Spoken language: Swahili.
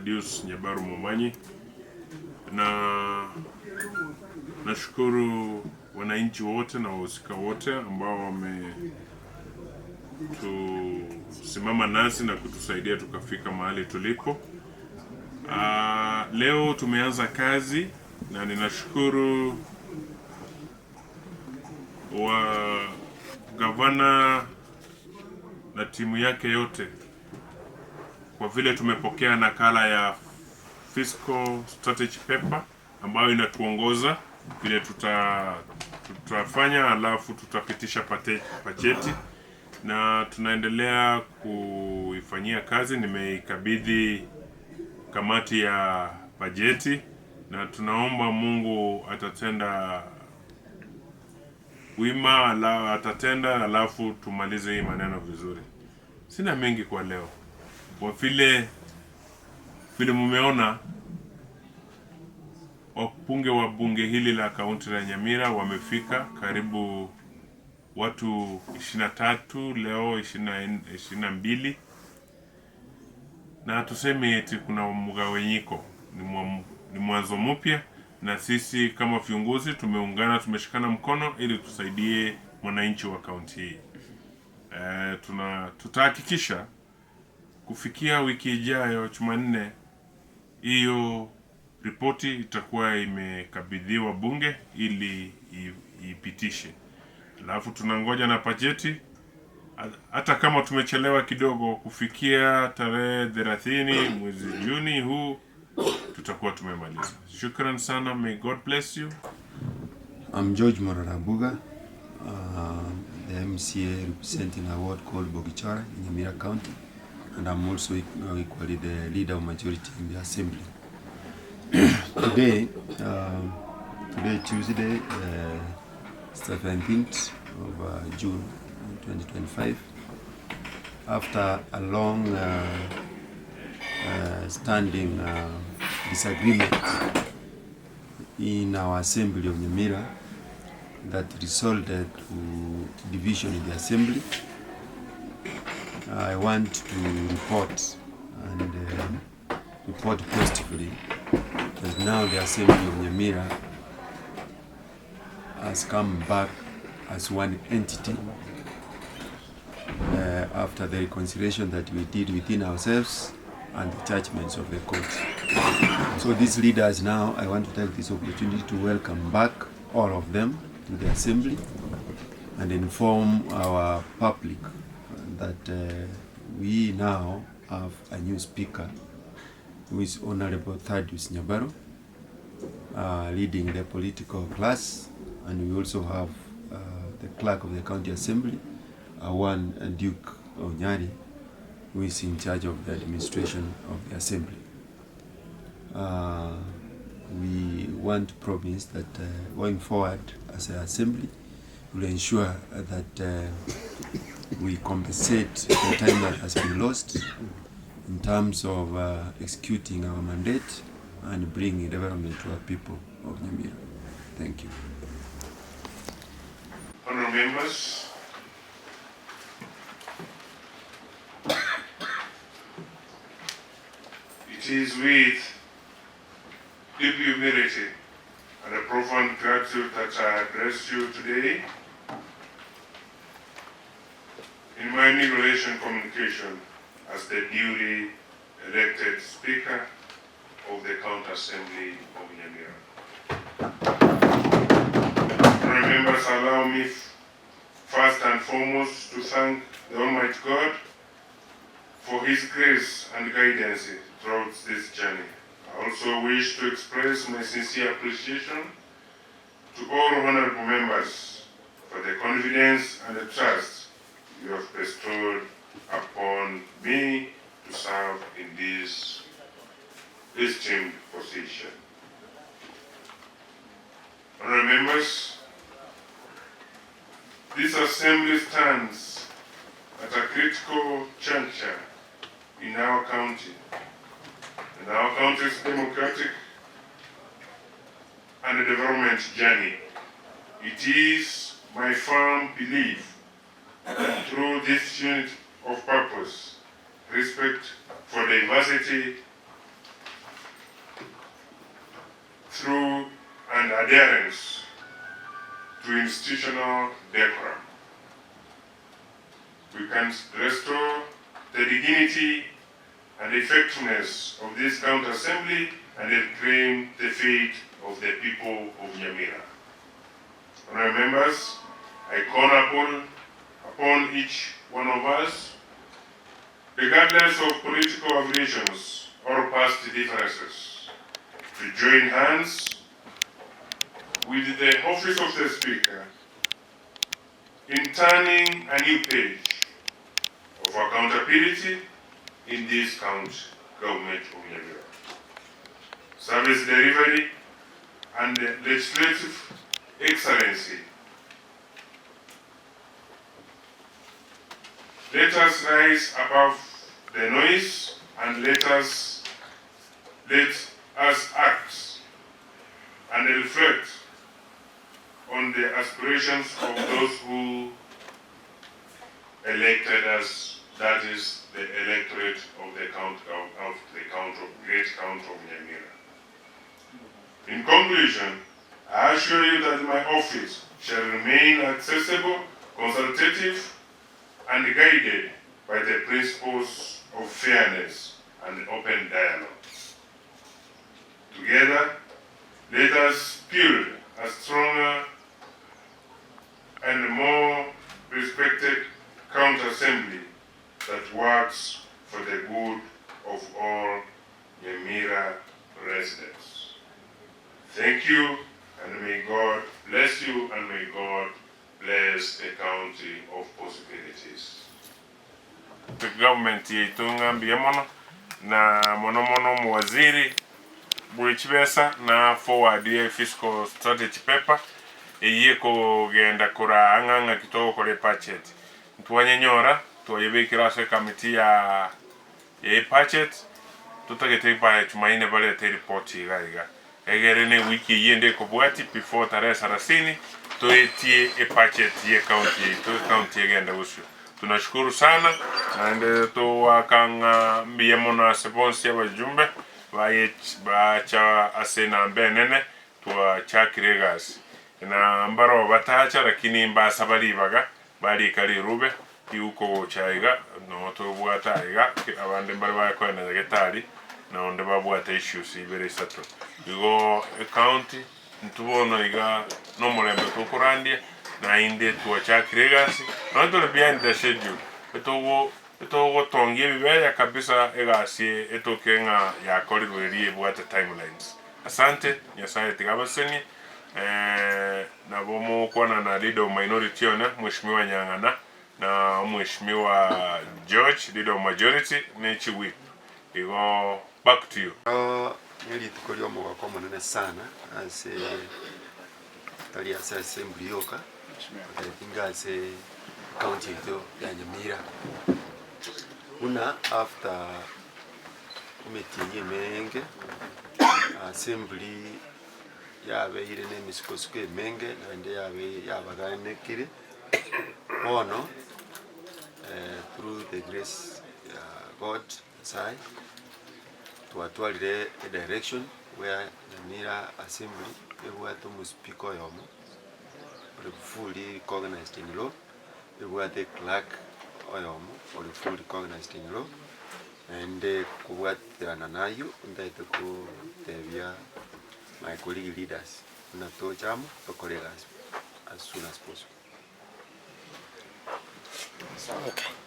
Adius Nyabaro Momanyi, na nashukuru wananchi wote na wahusika wote ambao wametusimama nasi na kutusaidia tukafika mahali tulipo. Leo tumeanza kazi na ninashukuru wa gavana na timu yake yote kwa vile tumepokea nakala ya fiscal strategy paper ambayo inatuongoza vile tutafanya, alafu tutapitisha bajeti na tunaendelea kuifanyia kazi. Nimeikabidhi kamati ya bajeti na tunaomba Mungu atatenda wima, atatenda, alafu tumalize hii maneno vizuri. Sina mengi kwa leo. Kwa vile mumeona wabunge wa bunge hili la kaunti la Nyamira wamefika karibu watu 23, leo 22, na tuseme eti kuna mgawanyiko, ni mwanzo mpya, na sisi kama viongozi tumeungana, tumeshikana mkono ili tusaidie mwananchi wa kaunti hii. Tutahakikisha kufikia wiki ijayo Jumanne hiyo ripoti itakuwa imekabidhiwa bunge ili ipitishe. Alafu tunangoja na bajeti, hata kama tumechelewa kidogo kufikia tarehe 30 mwezi Juni huu tutakuwa tumemaliza. Shukran sana. May God bless you. I'm George Morarabuga, the MCA representing a ward called Bogichara in Nyamira County, and I'm also equally the leader of majority in the assembly. Today, Tuesday, 17th of June 2025, after a long standing disagreement in our assembly of Nyamira that resulted to division in the assembly, I want to report positively that now the assembly of Nyamira has come back as one entity after the reconciliation that we did within ourselves and the judgments of the court. So these leaders now, I want to take this opportunity to welcome back all of them to the assembly and inform our public that we now have a new speaker, who is Honorable Thaddeus Nyabaro, leading the political class, and we also have the clerk of the county assembly, one Duke of Nyari, who is in charge of the administration of the assembly. We want to promise that going forward as an assembly, we'll ensure that we compensate the time that has been lost in terms of executing our mandate and bringing development to our people of Nyamira. Thank you. Honorable members, it is with deep humility and a profound gratitude that I address you today in my inauguration communication as the duly elected Speaker of the County Assembly of Nyamira. Honorable members, allow me first and foremost to thank the Almighty God for His grace and guidance throughout this journey. I also wish to express my sincere appreciation to all honorable members for the confidence and the trust you have bestowed upon me to serve in this esteemed position. Honorable members, this assembly stands at a critical juncture in our county, and our country's democratic and development journey. It is my firm belief that through this unity of purpose, respect for diversity, through an adherence to institutional decorum. We can restore the dignity and effectiveness of this county assembly and reclaim the faith of the people of Nyamira. Honorable members, I call upon each one of us, regardless of political affiliations or past differences, to join hands with the office of the Speaker in turning a new page of accountability in this county government of Nyabaro. Service delivery and legislative excellency. Let us rise above the noise and let us act and reflect on the aspirations of those who elected us, that is the electorate of the great county of Nyamira. In conclusion, I assure you that my office shall remain accessible, consultative, and guided by the principles of fairness and open dialogue. Together, let us build a stronger and more respected county assembly that works for the good of all Nyamira residents. Thank you, and may God bless you, and may God bless the county of possibilities. The government yetungambiye mono na mono mwaziri bwechibesa na forward ye fiscal strategy paper eye ko genda kura anganga kitoko kore budget ntwanyanyora twoyebekira se committee ya budget tutagete ba tumaine bale te report igaiga egere ne wiki yende ko bwati before tarehe 30 toetie budget ye county genda usu. Tunashukuru sana na to wakanga mbiyemo sponsor ya wajumbe bacha asena benene twa chakiregas na mbaro batacha lakini mbasa balibaga bali kali rube yuko chaiga no to bwataiga abande mbali bakwenda getari na onde babwata issues ibere sato igo county ntubono iga no mulembe tukurandia na inde twa chakiregas no to behind the schedule etogo tongie bibeya kabisa egasi etokenga ya korirwerie bwata timelines. Asante nyasaye tigabaseni na bomo kwana na leader minority ona mheshimiwa Nyangana na mheshimiwa George leader majority nechi whip. Igo back to you. Nili tukolio mwako munene sana as tali assembly yoka tingase county ya Nyamira. Una after committee menge assembly yabe ile ne misikosuko menge na nde yabagane kire ono through the grace God side to atwalire a direction where Nyamira assembly ebuato muspiko yomo fully recognized in law ebuate clerk oyomo or fully recognized in law and kuwatirana nayo ndaite ku tebia my colleague leaders na to chamo to colleagues as soon as possible. Okay.